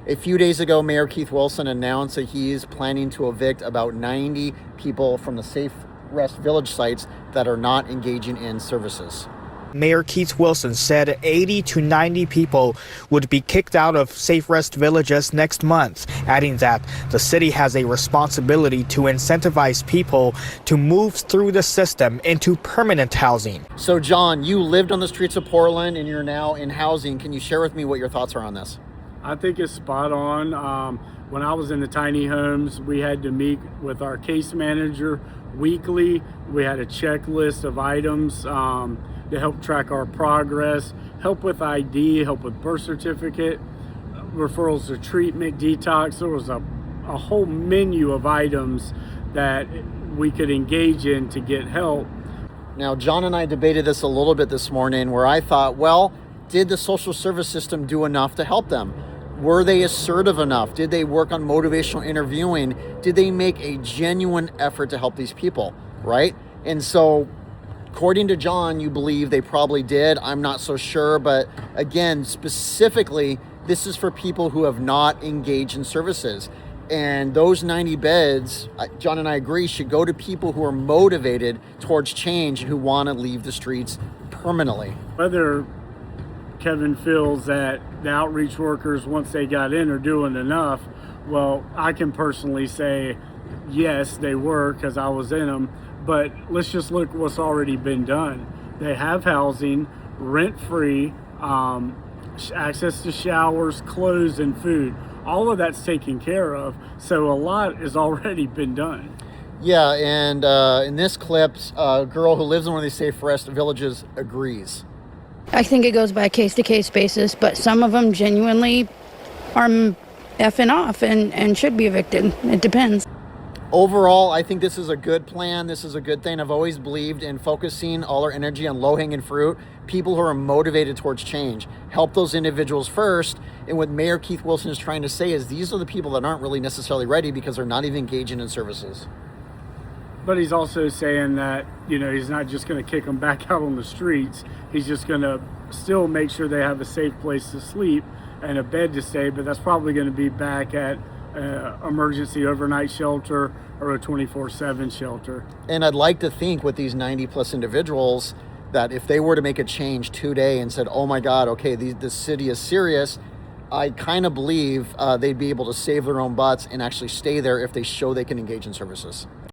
A few days ago, Mayor Keith Wilson announced that he is planning to evict about 90 people from the Safe Rest Village sites that are not engaging in services. Mayor Keith Wilson said 80 to 90 people would be kicked out of Safe Rest villages next month, adding that the city has a responsibility to incentivize people to move through the system into permanent housing. So, John, you lived on the streets of Portland and you're now in housing. Can you share with me what your thoughts are on this? I think it's spot on. When I was in the tiny homes, we had to meet with our case manager weekly. We had a checklist of items to help track our progress, help with ID, help with birth certificate, referrals to treatment, detox. There was a whole menu of items that we could engage in to get help. Now, John and I debated this a little bit this morning where I thought, well, did the social service system do enough to help them? Were they assertive enough? Did they work on motivational interviewing? Did they make a genuine effort to help these people, right? And so, according to John, you believe they probably did. I'm not so sure, but again, specifically, this is for people who have not engaged in services. And those 90 beds, John and I agree, should go to people who are motivated towards change and who want to leave the streets permanently. Whether Kevin feels that the outreach workers, once they got in, are doing enough, well, I can personally say, yes, they were, because I was in them. But let's just look what's already been done. They have housing, rent-free, access to showers, clothes, and food. All of that's taken care of, so a lot has already been done. Yeah, and in this clip, a girl who lives in one of these safe rest villages agrees. I think it goes by a case-to-case basis, but some of them genuinely are effing off and should be evicted. It depends. Overall, I think this is a good plan. This is a good thing. I've always believed in focusing all our energy on low-hanging fruit, people who are motivated towards change. Help those individuals first. And what Mayor Keith Wilson is trying to say is these are the people that aren't really necessarily ready because they're not even engaging in services. But he's also saying that, he's not just going to kick them back out on the streets. He's just going to still make sure they have a safe place to sleep and a bed to stay, but that's probably going to be back at emergency overnight shelter or a 24/7 shelter. And I'd like to think with these 90 plus individuals that if they were to make a change today and said, oh my God, okay, this city is serious, I kind of believe they'd be able to save their own butts and actually stay there if they show they can engage in services.